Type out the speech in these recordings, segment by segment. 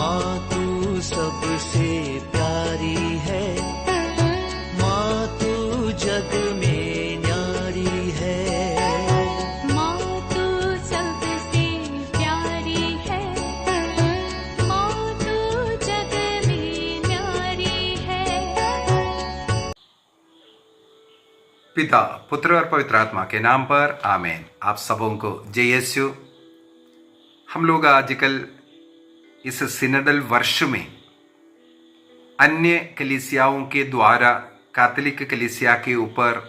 माँ तू सबसे प्यारी है, माँ तू जग में न्यारी है। माँ तू सबसे प्यारी है, माँ तू जग में न्यारी है। पिता, पुत्र और पवित्र आत्मा के नाम पर आमीन। आप सबों को जय यीशु। हम लोग आजकल इस सिनडल वर्ष में अन्य कलीसियाओं के द्वारा कैथोलिक कलीसिया के ऊपर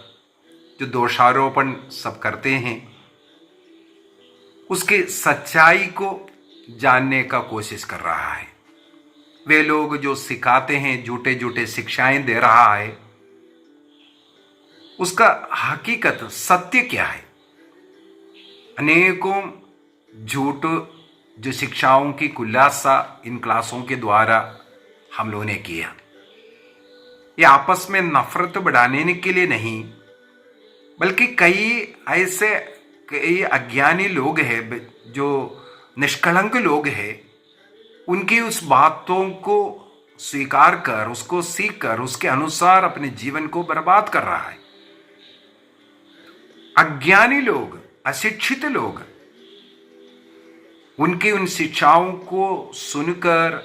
जो दोषारोपण सब करते हैं, उसके सच्चाई को जानने का कोशिश कर रहा है। वे लोग जो सिखाते हैं, झूठे झूठे शिक्षाएं दे रहा है, उसका हकीकत सत्य क्या है। अनेकों झूठ जो शिक्षाओं की खुलासा इन क्लासों के द्वारा हम लोगों ने किया, ये आपस में नफरत बढ़ाने के लिए नहीं, बल्कि कई अज्ञानी लोग हैं, जो निष्कलंक लोग हैं, उनकी उस बातों को स्वीकार कर, उसको सीख कर, उसके अनुसार अपने जीवन को बर्बाद कर रहा है। अज्ञानी लोग, अशिक्षित लोग उनकी उन शिक्षाओं को सुनकर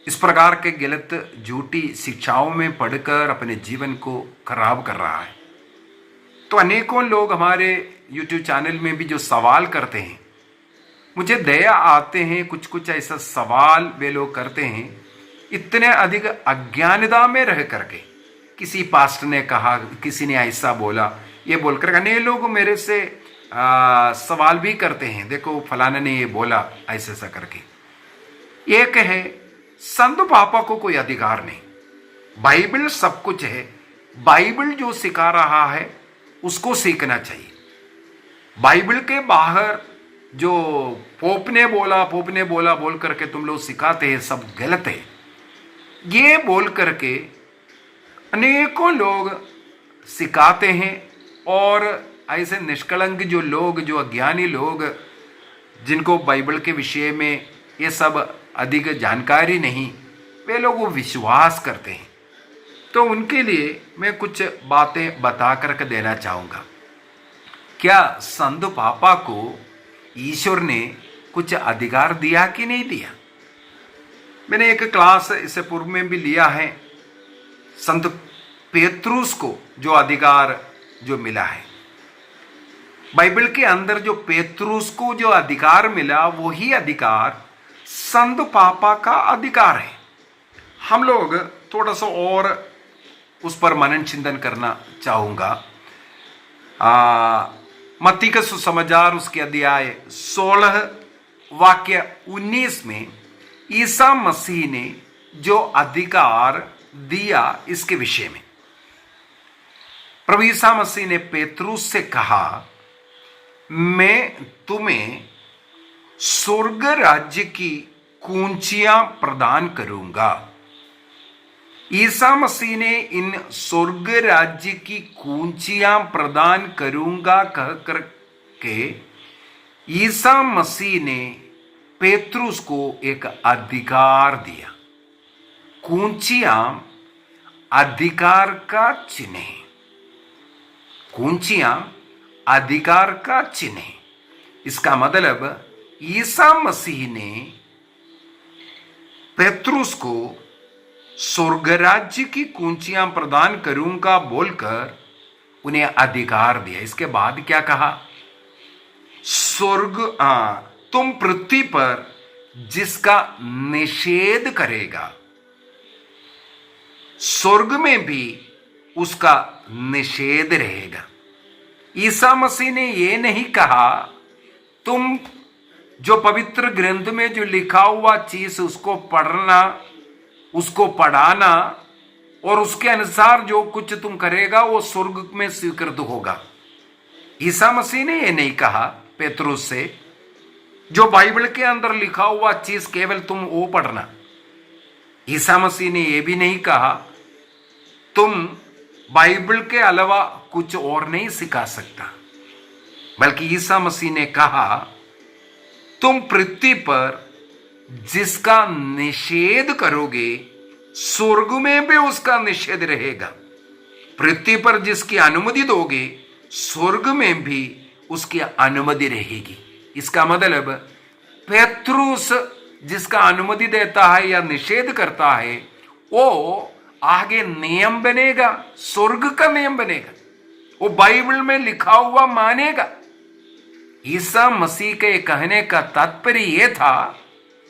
इस प्रकार के गलत झूठी शिक्षाओं में पढ़कर अपने जीवन को खराब कर रहा है। तो अनेकों लोग हमारे YouTube चैनल में भी जो सवाल करते हैं, मुझे दया आते हैं, कुछ कुछ ऐसा सवाल वे लोग करते हैं, इतने अधिक अज्ञानता में रह करके। किसी पास्टर ने कहा, किसी ने ऐसा बोला, ये बोलकर अनेक लोग मेरे से सवाल भी करते हैं, देखो फलाना ने ये बोला, ऐसे ऐसा करके। एक है, संत पापा को कोई अधिकार नहीं, बाइबल सब कुछ है, बाइबल जो सिखा रहा है उसको सीखना चाहिए। बाइबल के बाहर जो पोप ने बोला बोल करके तुम लोग सिखाते हैं, सब गलत है। ये बोल करके अनेकों लोग सिखाते हैं, और ऐसे निष्कलंक जो लोग, जो अज्ञानी लोग, जिनको बाइबल के विषय में ये सब अधिक जानकारी नहीं, वे लोग वो विश्वास करते हैं। तो उनके लिए मैं कुछ बातें बता करके देना चाहूँगा। क्या संत पापा को ईश्वर ने कुछ अधिकार दिया कि नहीं दिया? मैंने एक क्लास इससे पूर्व में भी लिया है। संत पेत्रुस को जो अधिकार जो मिला है, बाइबल के अंदर जो पेत्रुस को जो अधिकार मिला, वही अधिकार संत पापा का अधिकार है। हम लोग थोड़ा सा और उस पर मनन चिंतन करना चाहूँगा। मत्ती का सुसमाचार उसके अध्याय 16 वाक्य 19 में ईसा मसीह ने जो अधिकार दिया, इसके विषय में प्रभु ईसा मसीह ने पेत्रुस से कहा, मैं तुम्हें स्वर्ग राज्य की कुंजियां प्रदान करूंगा। ईसा मसीह ने इन स्वर्ग राज्य की कुंजियां प्रदान करूंगा कह करके ईसा मसीह ने पेत्रुस को एक अधिकार दिया। कुंजियां अधिकार का चिन्ह है। कुंजियां अधिकार का चिन्ह है। इसका मतलब ईसा मसीह ने पेत्रुस को स्वर्ग राज्य की कुंजियां प्रदान करूंगा बोलकर उन्हें अधिकार दिया। इसके बाद क्या कहा? तुम पृथ्वी पर जिसका निषेध करेगा, स्वर्ग में भी उसका निषेध रहेगा। ईसा मसीह ने यह नहीं कहा तुम जो पवित्र ग्रंथ में जो लिखा हुआ चीज उसको पढ़ना, उसको पढ़ाना और उसके अनुसार जो कुछ तुम करेगा वो स्वर्ग में स्वीकृत होगा। ईसा मसीह ने यह नहीं कहा पेत्रुस से जो बाइबल के अंदर लिखा हुआ चीज केवल तुम वो पढ़ना। ईसा मसीह ने यह भी नहीं कहा तुम बाइबल के अलावा कुछ और नहीं सिखा सकता, बल्कि ईसा मसीह ने कहा तुम पृथ्वी पर जिसका निषेध करोगे स्वर्ग में भी उसका निषेध रहेगा। पृथ्वी पर जिसकी अनुमति दोगे स्वर्ग में भी उसकी अनुमति रहेगी। इसका मतलब पेत्रुस जिसका अनुमति देता है या निषेध करता है वो आगे नियम बनेगा, स्वर्ग का नियम बनेगा, वो बाइबल में लिखा हुआ मानेगा। ईसा मसीह के कहने का तात्पर्य यह था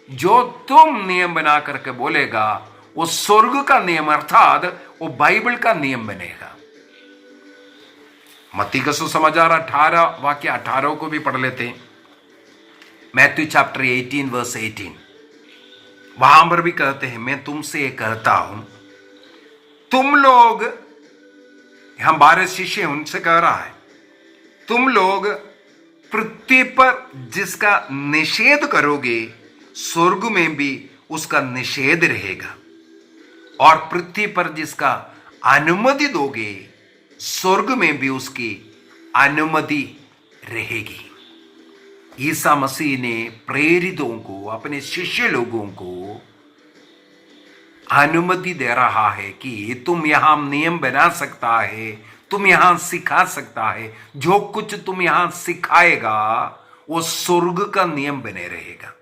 जो तुम नियम बना करके बोलेगा वो स्वर्ग का नियम अर्थात वो बाइबल का नियम बनेगा। मत्ती का सुसमाचार 18 वाक्य 18 को भी पढ़ लेते हैं। मैथ्यू चैप्टर 18 वर्स 18 वहां पर भी कहते हैं मैं तुमसे कहता हूं तुम लोग, हम 12 शिष्य उनसे कह रहा है, तुम लोग पृथ्वी पर जिसका निषेध करोगे स्वर्ग में भी उसका निषेध रहेगा, और पृथ्वी पर जिसका अनुमति दोगे स्वर्ग में भी उसकी अनुमति रहेगी। ईसा मसीह ने प्रेरितों को, अपने शिष्य लोगों को अनुमति दे रहा है कि तुम यहां नियम बना सकता है, तुम यहां सिखा सकता है, जो कुछ तुम यहां सिखाएगा वो स्वर्ग का नियम बने रहेगा।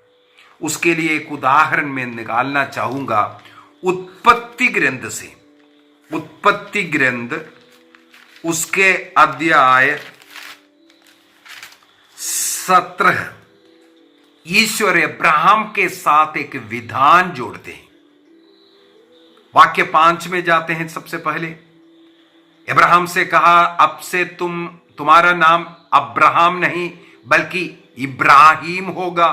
उसके लिए एक उदाहरण मैं निकालना चाहूंगा उत्पत्ति ग्रंथ से। उत्पत्ति ग्रंथ उसके अध्याय 17 ईश्वर अब्राहम के साथ एक विधान जोड़ते हैं। वाक्य 5 में जाते हैं। सबसे पहले अब्राहम से कहा अब से तुम्हारा नाम अब्राहम नहीं बल्कि इब्राहिम होगा,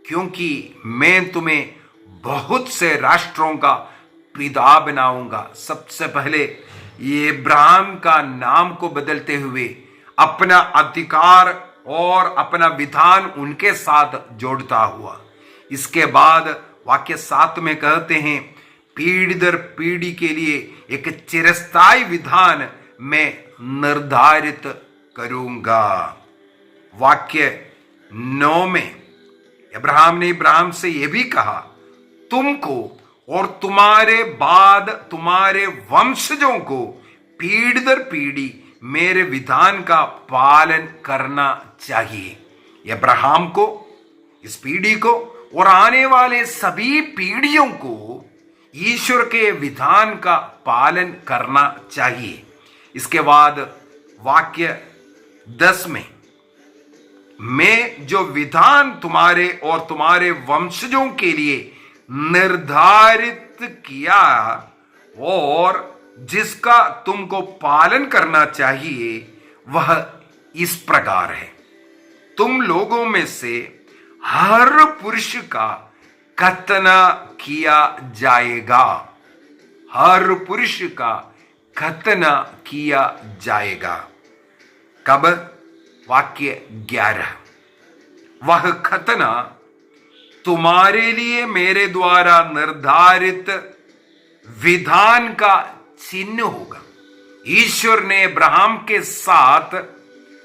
क्योंकि मैं तुम्हें बहुत से राष्ट्रों का पिता बनाऊंगा। सबसे पहले ये इब्राहिम का नाम को बदलते हुए अपना अधिकार और अपना विधान उनके साथ जोड़ता हुआ, इसके बाद वाक्य 7 में कहते हैं पीढ़ी दर पीढ़ी के लिए एक चिरस्थायी विधान मैं निर्धारित करूंगा। वाक्य 9 में अब्राहम ने इब्राहिम से यह भी कहा तुमको और तुम्हारे बाद तुम्हारे वंशजों को पीढ़ी दर पीढ़ी मेरे विधान का पालन करना चाहिए। अब्राहम को, इस पीढ़ी को और आने वाले सभी पीढ़ियों को ईश्वर के विधान का पालन करना चाहिए। इसके बाद वाक्य 10 में मैं जो विधान तुम्हारे और तुम्हारे वंशजों के लिए निर्धारित किया और जिसका तुमको पालन करना चाहिए वह इस प्रकार है, तुम लोगों में से हर पुरुष का खतना किया जाएगा। हर पुरुष का खतना किया जाएगा। कब? वाक्य 11 वह खतना तुम्हारे लिए मेरे द्वारा निर्धारित विधान का चिन्ह होगा। ईश्वर ने अब्राहम के साथ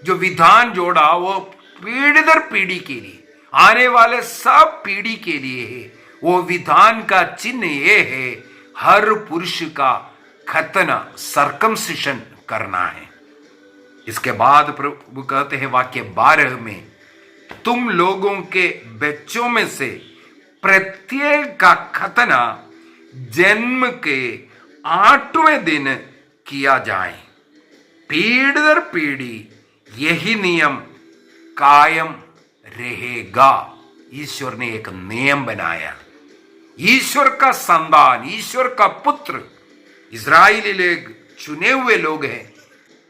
जो विधान जोड़ा वो पीढ़ी दर पीढ़ी के लिए, आने वाले सब पीढ़ी के लिए है। वो विधान का चिन्ह ये है हर पुरुष का खतना, सर्कमसिशन करना है। इसके बाद प्रभु कहते हैं वाक्य 12 में तुम लोगों के बच्चों में से प्रत्येक का खतना जन्म के 8वें दिन किया जाए। पीढ़ी दर पीढ़ी यही नियम कायम रहेगा। ईश्वर ने एक नियम बनाया। ईश्वर का संतान, ईश्वर का पुत्र, इस्राएली लोग चुने हुए लोग हैं,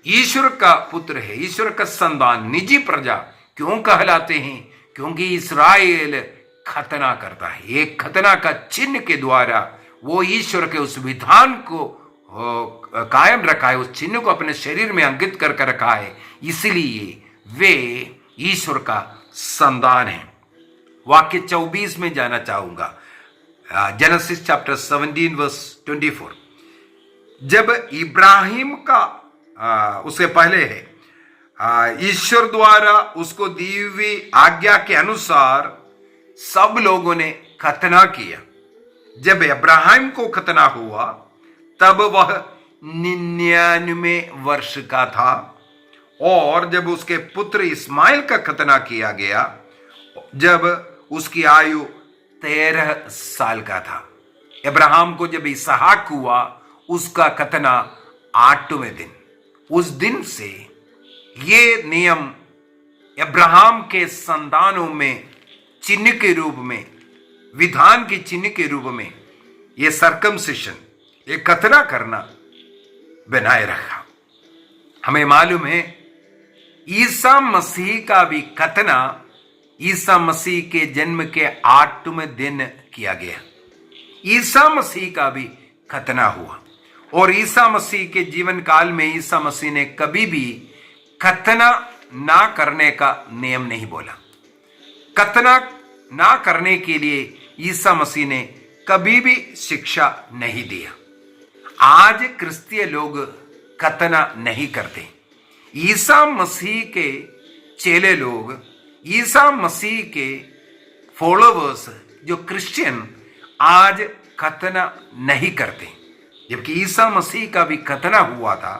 ईश्वर का पुत्र है, ईश्वर का संतान, निजी प्रजा क्यों कहलाते हैं? क्योंकि इस्राएल खतना करता है। एक खतना का चिन्ह के द्वारा वो ईश्वर के उस विधान को कायम रखा है, उस चिन्ह को अपने शरीर में अंकित करके रखा है, इसलिए वे ईश्वर का संतान है। वाक्य 24 में जाना चाहूंगा। जेनेसिस चैप्टर 17 वर्स 24 जब इब्राहिम का उससे पहले है ईश्वर द्वारा उसको दी हुई आज्ञा के अनुसार सब लोगों ने खतना किया। जब अब्राहम को खतना हुआ तब वह 99 वर्ष का था, और जब उसके पुत्र इस्माइल का खतना किया गया जब उसकी आयु 13 साल का था। अब्राहम को जब इसहाक हुआ उसका खतना 8वें दिन। उस दिन से ये नियम अब्राहम के संतानों में चिन्ह के रूप में, विधान के चिन्ह के रूप में ये सर्कमसिशन, ये खतना करना बनाए रखा। हमें मालूम है ईसा मसीह का भी खतना ईसा मसीह के जन्म के 8वें दिन किया गया। ईसा मसीह का भी खतना हुआ, और ईसा मसीह के जीवन काल में ईसा मसीह ने कभी भी खतना ना करने का नियम नहीं बोला। खतना ना करने के लिए ईसा मसीह ने कभी भी शिक्षा नहीं दिया। आज क्रिस्तीय लोग खतना नहीं करते। ईसा मसीह के चेले लोग, ईसा मसीह के फॉलोवर्स जो क्रिश्चियन आज खतना नहीं करते, जबकि ईसा मसीह का भी खतना हुआ था।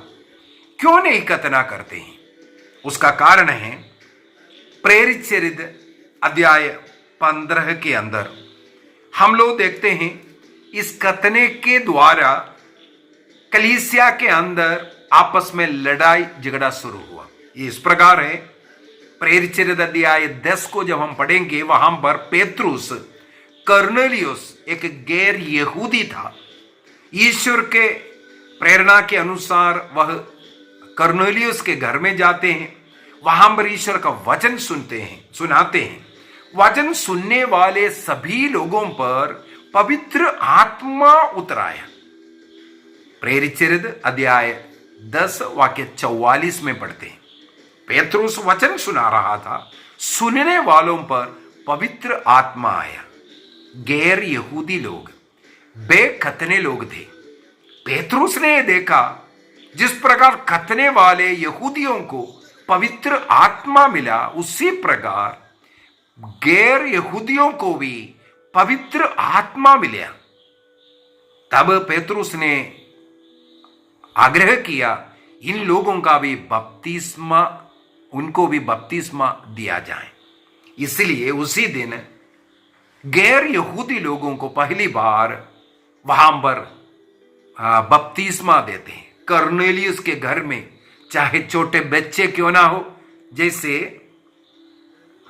क्यों नहीं खतना करते हैं? उसका कारण है प्रेरित चरित्र अध्याय 15 के अंदर हम लोग देखते हैं इस खतने के द्वारा कलीसिया के अंदर आपस में लड़ाई झगड़ा शुरू हुआ। ये इस प्रकार है, प्रेरित चरित्र अध्याय 10 को जब हम पढ़ेंगे वहां पर पेत्रुस कर्नेलियुस एक गैर यहूदी था। ईश्वर के प्रेरणा के अनुसार वह कर्नेलियुस के घर में जाते हैं, वहां पर ईश्वर का वचन सुनाते हैं। वचन सुनने वाले सभी लोगों पर पवित्र आत्मा उतर आया। प्रेरित चरित्र अध्याय 10 वाक्य 44 में पढ़ते हैं, पेत्रुस वचन सुना रहा था, सुनने वालों पर पवित्र आत्मा आया। गैर यहूदी लोग, बेखतने लोग थे। पेत्रुस ने देखा जिस प्रकार खतने वाले यहूदियों को पवित्र आत्मा मिला, उसी प्रकार गैर यहूदियों को भी पवित्र आत्मा मिला। तब पेत्रुस ने आग्रह किया इन लोगों का भी बपतिस्मा, उनको भी बपतिस्मा दिया जाए। इसलिए उसी दिन गैर यहूदी लोगों को पहली बार वहां पर बपतिस्मा देते हैं। कर्नेलियुस के घर में चाहे छोटे बच्चे क्यों ना हो, जैसे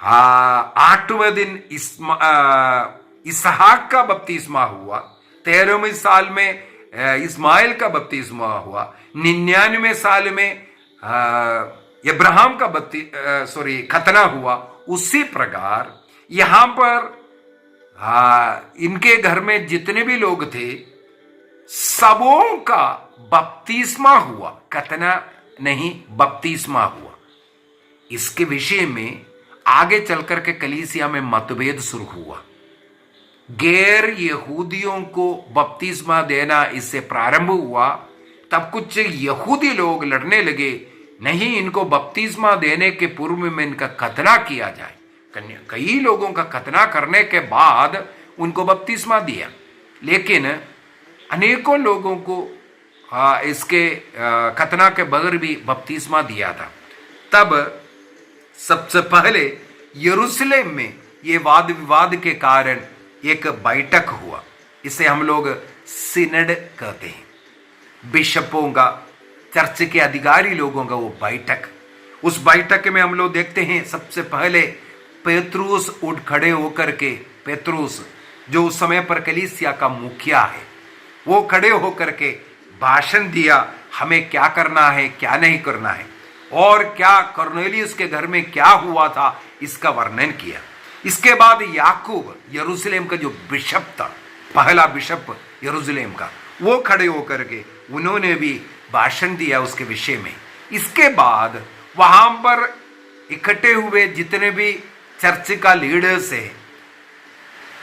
8वें दिन इसहाक का बपतिस्मा हुआ, 13वें साल में इस्माइल का बपतिस्मा हुआ, 99वें साल में अब्राहम का खतना हुआ, उसी प्रकार यहां पर इनके घर में जितने भी लोग थे सबों का बपतिस्मा हुआ, खतना नहीं बपतिस्मा हुआ। इसके विषय में आगे चलकर के कलीसिया में मतभेद शुरू हुआ। गैर यहूदियों को बपतिस्मा देना इससे प्रारंभ हुआ। तब कुछ यहूदी लोग लड़ने लगे, नहीं इनको बपतिस्मा देने के पूर्व में इनका खतना किया जाए। कई लोगों का खतना करने के बाद उनको बपतिस्मा दिया, लेकिन अनेकों लोगों को इसके खतना के बगैर भी बपतिस्मा दिया था। तब सबसे पहले यरूशलेम में ये वाद विवाद के कारण एक बैठक हुआ। इसे हम लोग सिनड कहते हैं। बिशपों का, चर्च के अधिकारी लोगों का वो बैठक। उस बैठक में हम लोग देखते हैं सबसे पहले पेत्रुस उठ खड़े होकर के, पेत्रुस जो उस समय पर कलीसिया का मुखिया है, वो खड़े होकर के भाषण दिया, हमें क्या करना है क्या नहीं करना है, और क्या कर्नेलियुस के घर में क्या हुआ था इसका वर्णन किया। इसके बाद याकूब, यरूशलेम का जो बिशप था, पहला बिशप यरूशलेम का, वो खड़े होकर के उन्होंने भी भाषण दिया उसके विषय में। इसके बाद वहां पर इकट्ठे हुए जितने भी चर्च का लीडर्स है,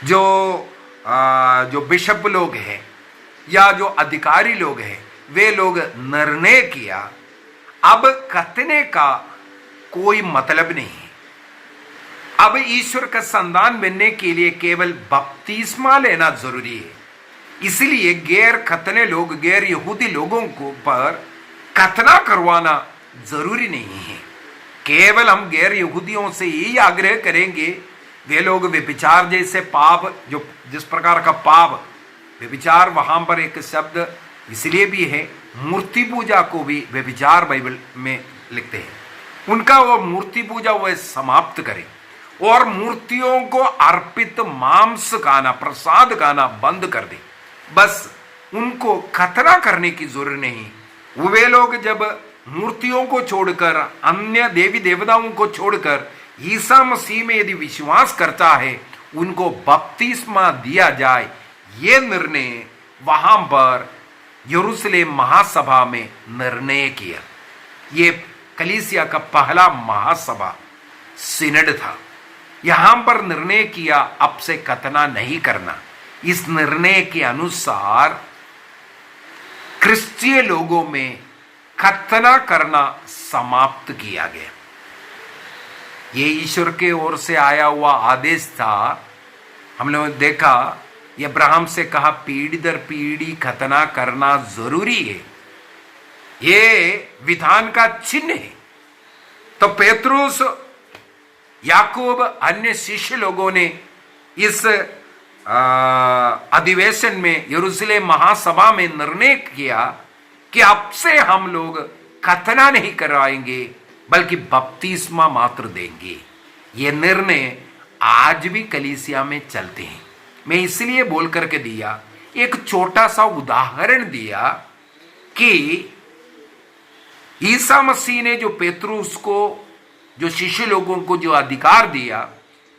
जो बिशप लोग हैं या जो अधिकारी लोग हैं, वे लोग निर्णय किया अब खतने का कोई मतलब नहीं है। अब ईश्वर का संतान बनने के लिए केवल बपतिस्मा लेना जरूरी है। इसलिए गैर खतने लोग, गैर यहूदी लोगों को पर खतना करवाना जरूरी नहीं है। केवल हम गैर यहूदियों से यही आग्रह करेंगे, वे लोग व्यभिचार जैसे पाप, जो जिस प्रकार का पाप व्यभिचार, वहां पर एक शब्द इसलिए भी है, मूर्ति पूजा को भी व्यभिचार बाइबल में लिखते हैं। उनका वो मूर्ति पूजा वह समाप्त करें और मूर्तियों को अर्पित मांस खाना, प्रसाद खाना बंद कर दे। बस उनको खतना करने की जरूरत नहीं। वे लोग जब मूर्तियों को छोड़कर, अन्य देवी देवताओं को छोड़कर ईसा मसीह में यदि विश्वास करता है, उनको बपतिस्मा दिया जाए, ये निर्णय वहां पर यरूशलेम महासभा में निर्णय किया। ये कलीसिया का पहला महासभा सिनड था। यहां पर निर्णय किया अब से खतना नहीं करना। इस निर्णय के अनुसार क्रिश्चियन लोगों में खतना करना समाप्त किया गया। ये ईश्वर के ओर से आया हुआ आदेश था। हम लोगों ने देखा, ये अब्राहम से कहा पीढ़ी दर पीढ़ी खतना करना जरूरी है, ये विधान का चिन्ह है। तो पेत्रुस, याकूब, अन्य शिष्य लोगों ने इस अधिवेशन में, यरूशलेम महासभा में निर्णय किया कि अब से हम लोग खतना नहीं कराएंगे बल्कि बपतिस्मा मात्र देंगे। ये निर्णय आज भी कलीसिया में चलते हैं। मैं इसलिए बोल करके दिया, एक छोटा सा उदाहरण दिया कि ईसा मसीह ने जो पेत्रुस को, जो शिष्य लोगों को जो अधिकार दिया,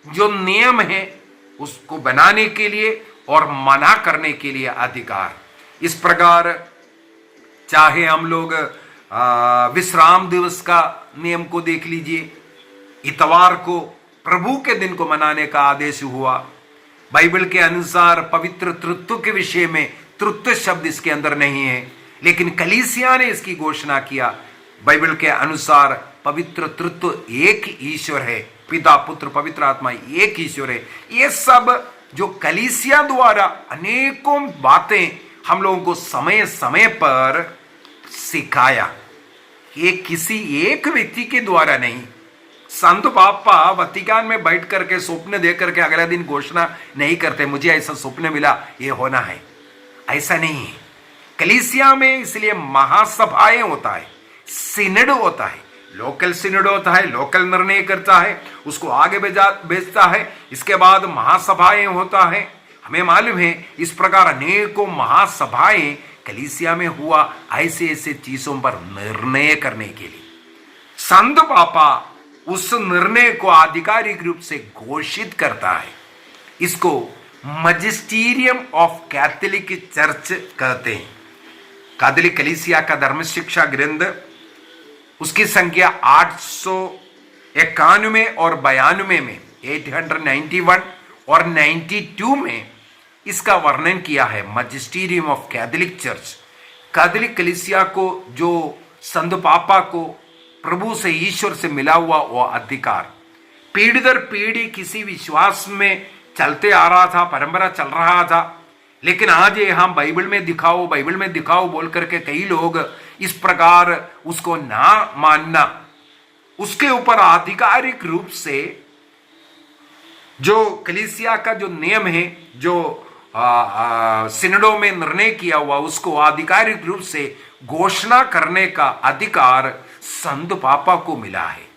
जो नियम है उसको बनाने के लिए और मना करने के लिए अधिकार। इस प्रकार चाहे हम लोग विश्राम दिवस का नियम को देख लीजिए, इतवार को प्रभु के दिन को मनाने का आदेश हुआ। बाइबल के अनुसार पवित्र तृत्व के विषय में तृत्व शब्द इसके अंदर नहीं है, लेकिन कलीसिया ने इसकी घोषणा किया। बाइबल के अनुसार पवित्र तृत्व एक ईश्वर है, पिता पुत्र पवित्र आत्मा एक ईश्वर है। ये सब जो कलीसिया द्वारा अनेकों बातें हम लोगों को समय समय पर सिखाया, ये किसी एक व्यक्ति के द्वारा नहीं। संत पापा वतिकान में बैठ करके स्वप्न देख करके अगला दिन घोषणा नहीं करते, मुझे ऐसा स्वप्न मिला, ये होना है, ऐसा नहीं है। कलीसिया में इसलिए महासभाएं होता है, सिनड होता है, लोकल सिनड होता है, लोकल निर्णय करता है, उसको आगे भेजता है, इसके बाद महासभाएं होता है। हमें मालूम है इस प्रकार अनेकों महासभाएं कलीसिया में हुआ, ऐसे ऐसे चीजों पर निर्णय करने के लिए। संत पापा उस निर्णय को आधिकारिक रूप से घोषित करता है। इसको मजिस्टीरियम ऑफ कैथोलिक चर्च कहते हैं। कैथोलिक कलीसिया का धर्म शिक्षा ग्रंथ, उसकी संख्या 891 और 92 में, 891 और 92 में इसका वर्णन किया है। मजिस्टीरियम ऑफ कैथोलिक चर्च, कैथोलिक कलीसिया को, जो संत पापा को प्रभु से, ईश्वर से मिला हुआ वो अधिकार पीढ़ी दर पीढ़ी किसी विश्वास में चलते आ रहा था, परंपरा चल रहा था। लेकिन आज ये हम बाइबल में दिखाओ, बाइबल में दिखाओ बोल करके कई लोग इस प्रकार उसको ना मानना, उसके ऊपर आधिकारिक रूप से जो कलीसिया का जो नियम है, जो सिनडों में निर्णय किया हुआ, उसको आधिकारिक रूप से घोषणा करने का अधिकार संत पापा को मिला है।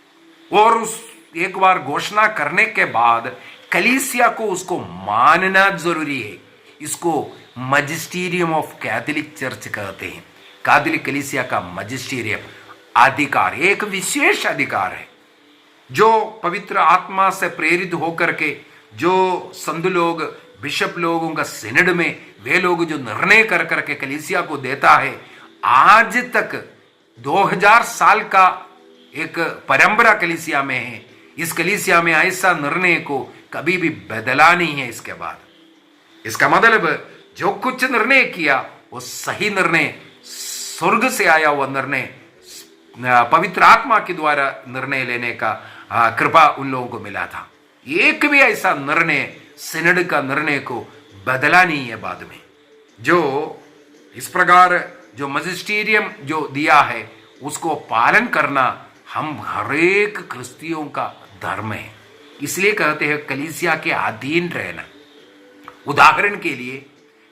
और उस एक बार घोषणा करने के बाद कलीसिया को उसको मानना जरूरी है। इसको मजिस्टीरियम ऑफ कैथोलिक चर्च कहते हैं। कैथोलिक कलीसिया का मजिस्टीरियम अधिकार एक विशेष अधिकार है, जो पवित्र आत्मा से प्रेरित होकर के जो संत लोग, बिशप लोगों का सिनड में वे लोग जो निर्णय कर करके कलीसिया को देता है। आज तक 2000 साल का एक परंपरा कलीसिया में है। इस कलीसिया में ऐसा निर्णय को कभी भी बदला नहीं है। इसके बाद इसका मतलब जो कुछ निर्णय किया वो सही निर्णय, स्वर्ग से आया हुआ निर्णय, पवित्र आत्मा के द्वारा निर्णय लेने का कृपा उन लोगों को मिला था। एक भी ऐसा निर्णय सिनड का निर्णय को बदला नहीं है बाद में। जो इस प्रकार जो मजिस्टीरियम जो दिया है उसको पालन करना हम हरेक क्रिस्तियों का धर्म है। इसलिए कहते हैं कलीसिया के अधीन रहना। उदाहरण के लिए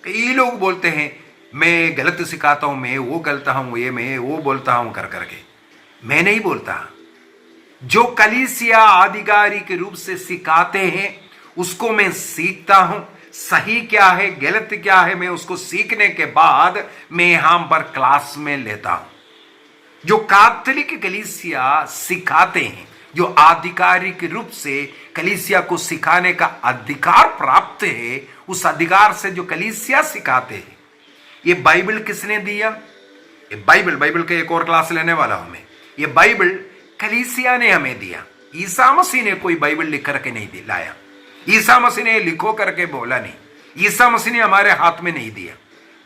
कई लोग बोलते हैं मैं गलत सिखाता हूं, मैं वो गलत हूं, ये मैं वो बोलता हूं कर करके। मैं नहीं बोलता। जो कलीसिया आधिकारिक रूप से सिखाते हैं उसको मैं सीखता हूं। सही क्या है गलत क्या है मैं उसको सीखने के बाद मैं यहां पर क्लास में लेता हूं। जो कैथोलिक कलीसिया सिखाते हैं, जो आधिकारिक रूप से कलीसिया को सिखाने का अधिकार प्राप्त है, उस अधिकार से जो कलीसिया सिखाते हैं, ये बाइबल किसने दिया? ये बाइबल का एक और क्लास लेने वाला हूं मैं। ये बाइबल कलीसिया ने हमें दिया। ईसा मसीह ने कोई बाइबल लिख करके नहीं लाया। ईसा मसीह ने लिखो करके बोला नहीं। ईसा मसीह ने हमारे हाथ में नहीं दिया,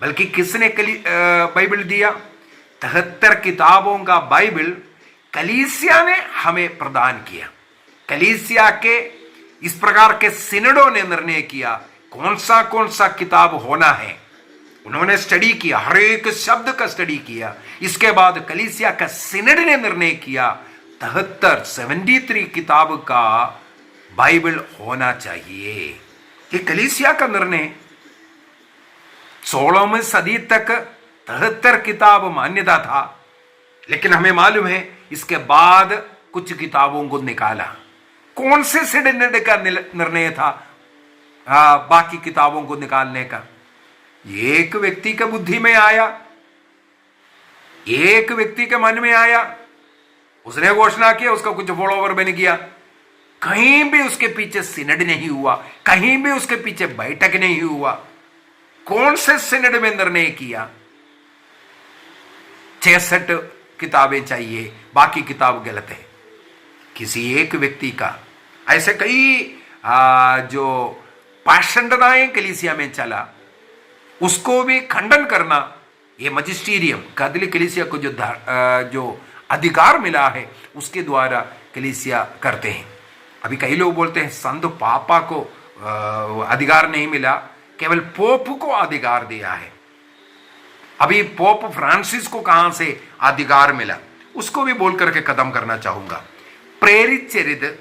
बल्कि किसने बाइबल दिया? 73 किताबों का बाइबल कलीसिया ने हमें प्रदान किया। कलीसिया के इस प्रकार के सिनडों ने निर्णय किया कौन सा किताब होना है। उन्होंने स्टडी किया, हर एक शब्द का स्टडी किया। इसके बाद कलीसिया का सिनड ने निर्णय किया 73 किताब का बाइबल होना चाहिए। ये कलीसिया का निर्णय। 16वीं सदी तक 73 किताब मान्यता था, लेकिन हमें मालूम है इसके बाद कुछ किताबों को निकाला। कौन से सिनड का निर्णय था बाकी किताबों को निकालने का? एक व्यक्ति के बुद्धि में आया, एक व्यक्ति के मन में आया, उसने घोषणा किया, उसका कुछ फॉलोवर बन गया। कहीं भी उसके पीछे सिनड नहीं हुआ, कहीं भी उसके पीछे बैठक नहीं हुआ। कौन से सिनड में निर्णय किया 66 किताबें चाहिए, बाकी किताब गलत है? किसी एक व्यक्ति का। ऐसे कई जो पाषंडनाएं कलीसिया में चला, उसको भी खंडन करना। ये मजिस्टीरियम कैथोलिक कलीसिया को जो अधिकार मिला है उसके द्वारा कलीसिया करते हैं। अभी कई लोग बोलते हैं संत पापा को अधिकार नहीं मिला, केवल पोप को अधिकार दिया है। अभी पोप फ्रांसिस को कहां से अधिकार मिला, उसको भी बोल करके खत्म करना चाहूंगा। प्रेरित चरित्र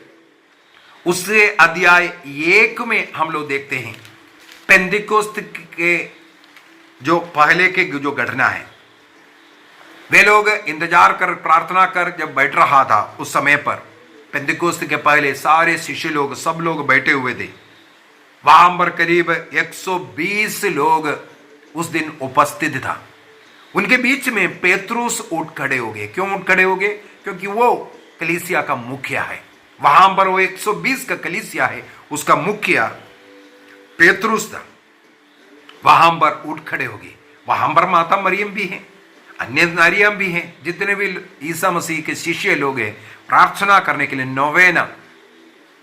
उससे अध्याय 1 में हम लोग देखते हैं पेंतिकोस्त के जो पहले के जो घटना है। वे लोग इंतजार कर प्रार्थना कर जब बैठ रहा था उस समय पर पेंतिकोस्त के पहले सारे शिष्य लोग सब लोग बैठे हुए थे। वहां पर करीब 120 लोग उस दिन उपस्थित था। उनके बीच में पेत्रुस उठ खड़े हो गए। क्यों उठ खड़े हो गए? क्योंकि वो कलीसिया का मुखिया है। वहां पर वो 120 का कलीसिया है, उसका मुखिया पेत्रुस था। वहां पर उठ खड़े हो गए। वहां पर माता मरियम भी है, अन्य नारियां भी हैं, जितने भी ईसा मसीह के शिष्य लोग हैं प्रार्थना करने के लिए नोवेना।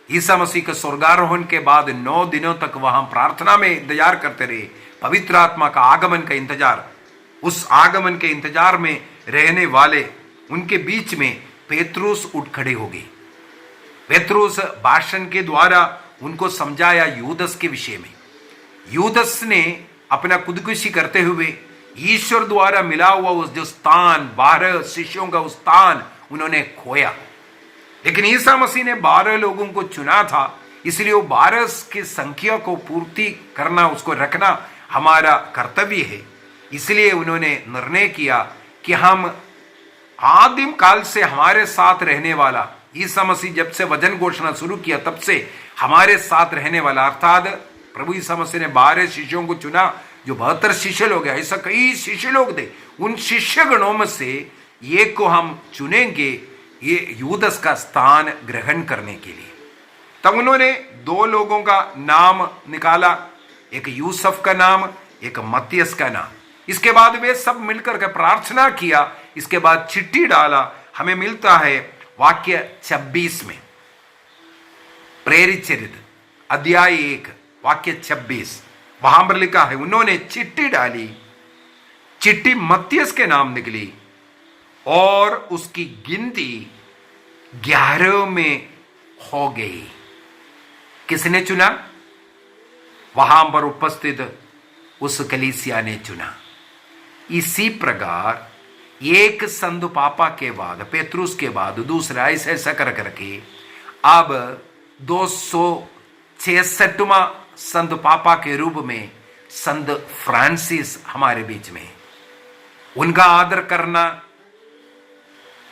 ईसा मसीह के स्वर्गारोहण के बाद 9 दिनों तक वहां प्रार्थना में इंतजार करते रहे, पवित्र आत्मा का आगमन का इंतजार। उस आगमन के इंतजार में रहने वाले उनके बीच में पेत्रुस उठ खड़े हो गए। पेत्रुस भाषण के द्वारा उनको समझाया यूदस के विषय में। यूदस ने अपना खुदकुशी करते हुए ईश्वर द्वारा मिला हुआ उस जो स्थान, 12 शिष्यों का उस स्थान उन्होंने खोया। लेकिन ईसा मसीह ने 12 लोगों को चुना था, इसलिए वो 12 की संख्या को पूर्ति करना, उसको रखना हमारा कर्तव्य है। इसलिए उन्होंने निर्णय किया कि हम आदिम काल से हमारे साथ रहने वाला ईसा मसीह जब से वचन घोषणा शुरू किया तब से हमारे साथ रहने वाला, अर्थात प्रभु ईसा मसीह ने 12 शिष्यों को चुना जो 72 शिष्य लोग हैं। ऐसा कई शिष्य लोग थे। उन शिष्य गणों में से एक को हम चुनेंगे ये यूदस का स्थान ग्रहण करने के लिए। तब उन्होंने 2 लोगों का नाम निकाला, एक यूसुफ का नाम, एक मत्तियस का नाम। इसके बाद वे सब मिलकर के प्रार्थना किया। इसके बाद चिट्ठी डाला। हमें मिलता है वाक्य 26 में, प्रेरित चरित्र अध्याय 1 वाक्य 26। वहां पर लिखा है उन्होंने चिट्ठी डाली, चिट्ठी मत्तियस के नाम निकली और उसकी गिनती 11 में हो गई। किसने चुना? वहां पर उपस्थित उस कलीसिया ने चुना। इसी प्रकार एक संत पापा के बाद, पेत्रुस के बाद दूसरा, ऐसा कर करके अब 266वां संत पापा के रूप में संत फ्रांसिस हमारे बीच में। उनका आदर करना,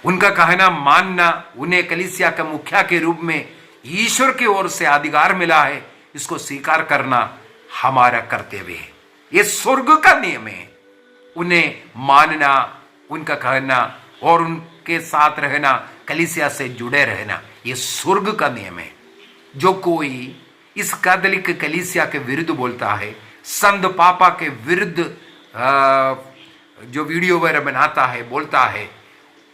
उनका कहना मानना, उन्हें कलीसिया का मुखिया के रूप में ईश्वर की ओर से अधिकार मिला है, इसको स्वीकार करना हमारा कर्तव्य है। ये स्वर्ग का नियम है। उन्हें मानना, उनका कहना और उनके साथ रहना, कलीसिया से जुड़े रहना, ये स्वर्ग का नियम है। जो कोई इस कैथोलिक कलीसिया के विरुद्ध बोलता है, संत पापा के विरुद्ध जो वीडियो वगैरह बनाता है, बोलता है,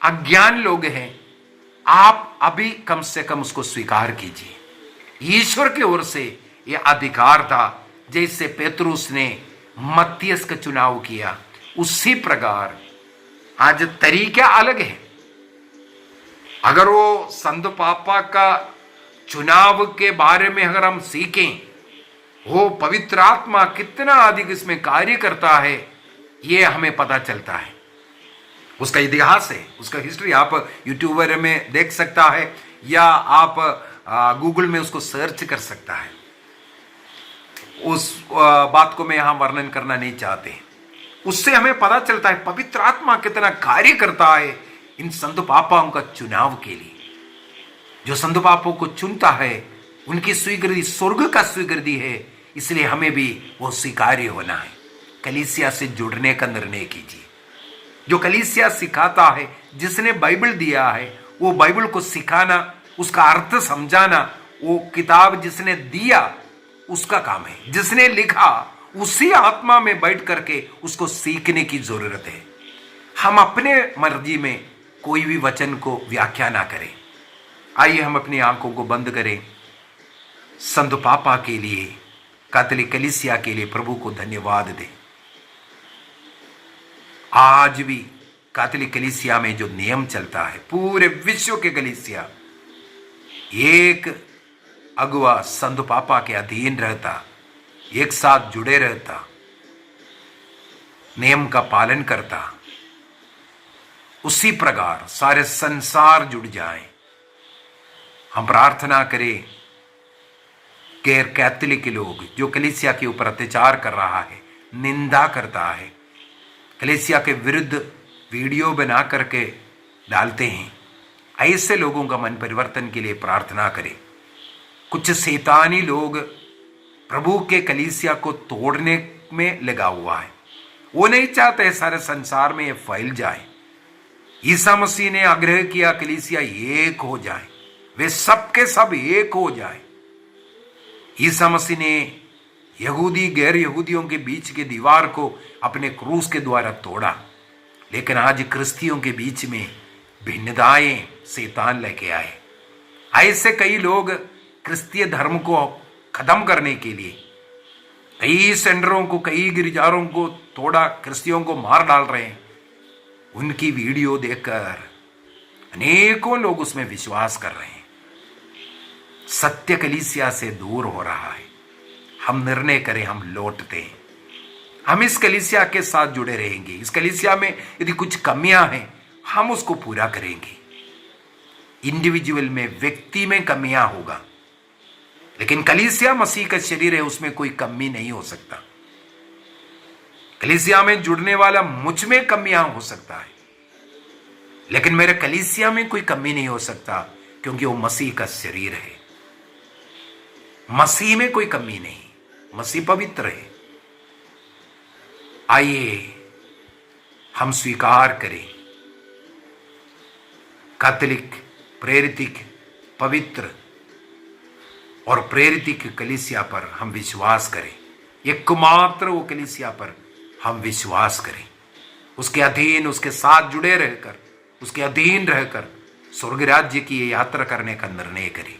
अज्ञान लोग हैं। आप अभी कम से कम उसको स्वीकार कीजिए। ईश्वर की ओर से यह अधिकार था। जैसे पेत्रुस ने मत्तियस का चुनाव किया, उसी प्रकार आज तरीका अलग है। अगर वो संत पापा का चुनाव के बारे में अगर हम सीखें, वो पवित्र आत्मा कितना अधिक इसमें कार्य करता है, ये हमें पता चलता है। उसका इतिहास है, उसका हिस्ट्री आप यूट्यूबर में देख सकता है, या आप गूगल में उसको सर्च कर सकता है। उस बात को मैं यहां वर्णन करना नहीं चाहते। उससे हमें पता चलता है पवित्र आत्मा कितना कार्य करता है इन संत पापाओं का चुनाव के लिए। जो संत पापों को चुनता है, उनकी स्वीकृति स्वर्ग का स्वीकृति है। इसलिए हमें भी वो स्वीकार्य होना है। कलीसिया से जुड़ने का निर्णय कीजिए। जो कलीसिया सिखाता है, जिसने बाइबल दिया है, वो बाइबल को सिखाना, उसका अर्थ समझाना, वो किताब जिसने दिया उसका काम है। जिसने लिखा उसी आत्मा में बैठ करके उसको सीखने की जरूरत है। हम अपने मर्जी में कोई भी वचन को व्याख्या ना करें। आइए हम अपनी आंखों को बंद करें। संत पापा के लिए, कैथोलिक कलीसिया के लिए प्रभु को धन्यवाद दें। आज भी कैथोलिक कलीसिया में जो नियम चलता है, पूरे विश्व के कलीसिया एक अगुआ संत पापा के अधीन रहता, एक साथ जुड़े रहता, नियम का पालन करता, उसी प्रकार सारे संसार जुड़ जाए। हम प्रार्थना करें, गैर कैथोलिक लोग जो कलीसिया के ऊपर अत्याचार कर रहा है, निंदा करता है, कलीसिया के विरुद्ध वीडियो बना करके डालते हैं, ऐसे लोगों का मन परिवर्तन के लिए प्रार्थना करें। कुछ शैतानी लोग प्रभु के कलीसिया को तोड़ने में लगा हुआ है। वो नहीं चाहते सारे संसार में ये फैल जाए। ईसा मसीह ने आग्रह किया कलीसिया एक हो जाए, वे सबके सब एक हो जाए। ईसा मसीह ने यहूदी गैर यहूदियों के बीच के दीवार को अपने क्रूस के द्वारा तोड़ा, लेकिन आज क्रिस्तियों के बीच में भिन्नताएं शैतान लेके आए। ऐसे कई लोग क्रिस्तीय धर्म को खत्म करने के लिए कई सेंटरों को, कई गिरजारों को तोड़ा, क्रिस्तियों को मार डाल रहे हैं। उनकी वीडियो देखकर अनेकों लोग उसमें विश्वास कर रहे हैं। सत्य कलीसिया से दूर हो रहा है। हम निर्णय करें, हम लौटते हैं। हम इस कलीसिया के साथ जुड़े रहेंगे। इस कलीसिया में यदि कुछ कमियां हैं, हम उसको पूरा करेंगे। इंडिविजुअल में, व्यक्ति में कमियां होगा, लेकिन कलीसिया मसीह का शरीर है, उसमें कोई कमी नहीं हो सकता। कलीसिया में जुड़ने वाला मुझ में कमियां हो सकता है, लेकिन मेरे कलीसिया में कोई कमी नहीं हो सकता, क्योंकि वो मसीह का शरीर है। मसीह में कोई कमी नहीं, मसीह पवित्र है। आइए हम स्वीकार करें, कैथोलिक प्रेरित पवित्र और प्रेरित कलीसिया पर हम विश्वास करें। एकमात्र वो कलीसिया पर हम विश्वास करें। उसके अधीन, उसके साथ जुड़े रहकर, उसके अधीन रहकर स्वर्ग राज्य की यात्रा करने का निर्णय करें।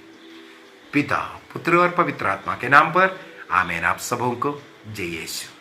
पिता, पुत्र और पवित्र आत्मा के नाम पर आमीन। आप सबों को जय यीशु।